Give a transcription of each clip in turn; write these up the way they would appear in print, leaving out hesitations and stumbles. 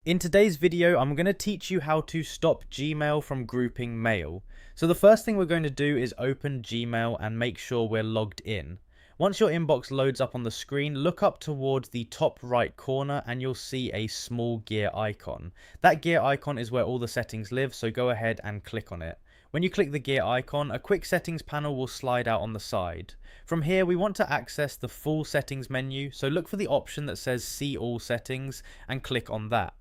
In today's video, I'm going to teach you how to stop Gmail from grouping mail. So the first thing we're going to do is open Gmail and make sure we're logged in. Once your inbox loads up on the screen, look up towards the top right corner and you'll see a small gear icon. That gear icon is where all the settings live, so go ahead and click on it. When you click the gear icon, a quick settings panel will slide out on the side. From here, we want to access the full settings menu, so look for the option that says See All Settings and click on that.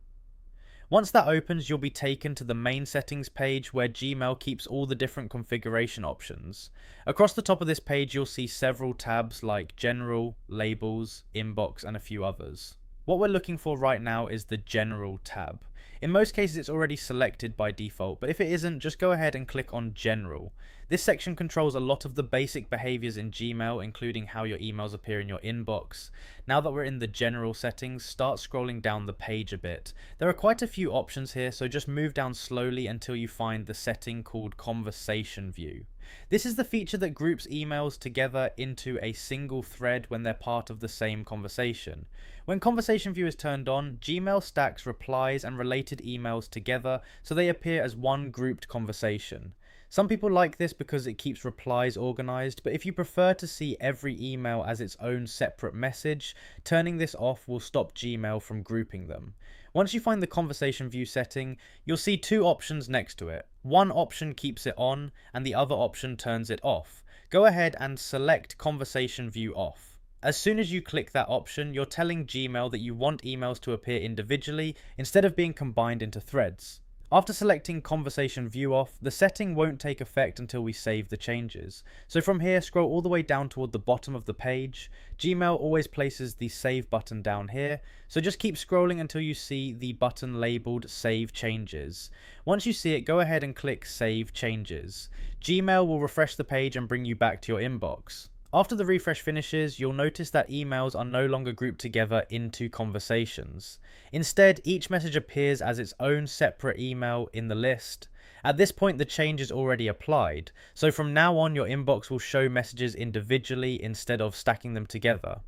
Once that opens, you'll be taken to the main settings page where Gmail keeps all the different configuration options. Across the top of this page, you'll see several tabs like General, Labels, Inbox, and a few others. What we're looking for right now is the General tab. In most cases, it's already selected by default, but if it isn't, just go ahead and click on General. This section controls a lot of the basic behaviors in Gmail, including how your emails appear in your inbox. Now that we're in the general settings, start scrolling down the page a bit. There are quite a few options here, so just move down slowly until you find the setting called Conversation View. This is the feature that groups emails together into a single thread when they're part of the same conversation. When Conversation View is turned on, Gmail stacks replies and related emails together so they appear as one grouped conversation. Some people like this because it keeps replies organized, but if you prefer to see every email as its own separate message, turning this off will stop Gmail from grouping them. Once you find the conversation view setting, you'll see two options next to it. One option keeps it on, and the other option turns it off. Go ahead and select conversation view off. As soon as you click that option, you're telling Gmail that you want emails to appear individually instead of being combined into threads. After selecting Conversation View off, the setting won't take effect until we save the changes. So from here, scroll all the way down toward the bottom of the page. Gmail always places the Save button down here, so just keep scrolling until you see the button labeled Save Changes. Once you see it, go ahead and click Save Changes. Gmail will refresh the page and bring you back to your inbox. After the refresh finishes, you'll notice that emails are no longer grouped together into conversations. Instead, each message appears as its own separate email in the list. At this point, the change is already applied, so from now on your inbox will show messages individually instead of stacking them together.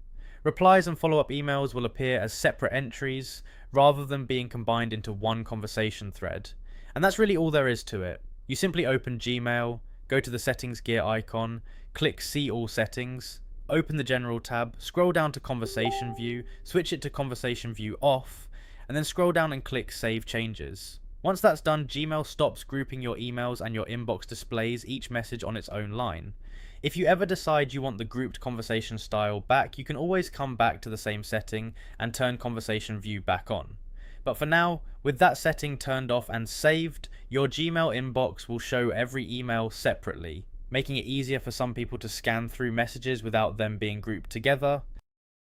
Replies and follow-up emails will appear as separate entries, rather than being combined into one conversation thread. And that's really all there is to it. You simply open Gmail, go to the settings gear icon, click See All Settings, open the General tab, scroll down to Conversation View, switch it to Conversation View off, and then scroll down and click Save Changes. Once that's done, Gmail stops grouping your emails and your inbox displays each message on its own line. If you ever decide you want the grouped conversation style back, you can always come back to the same setting and turn Conversation View back on. But for now, with that setting turned off and saved, your Gmail inbox will show every email separately, making it easier for some people to scan through messages without them being grouped together.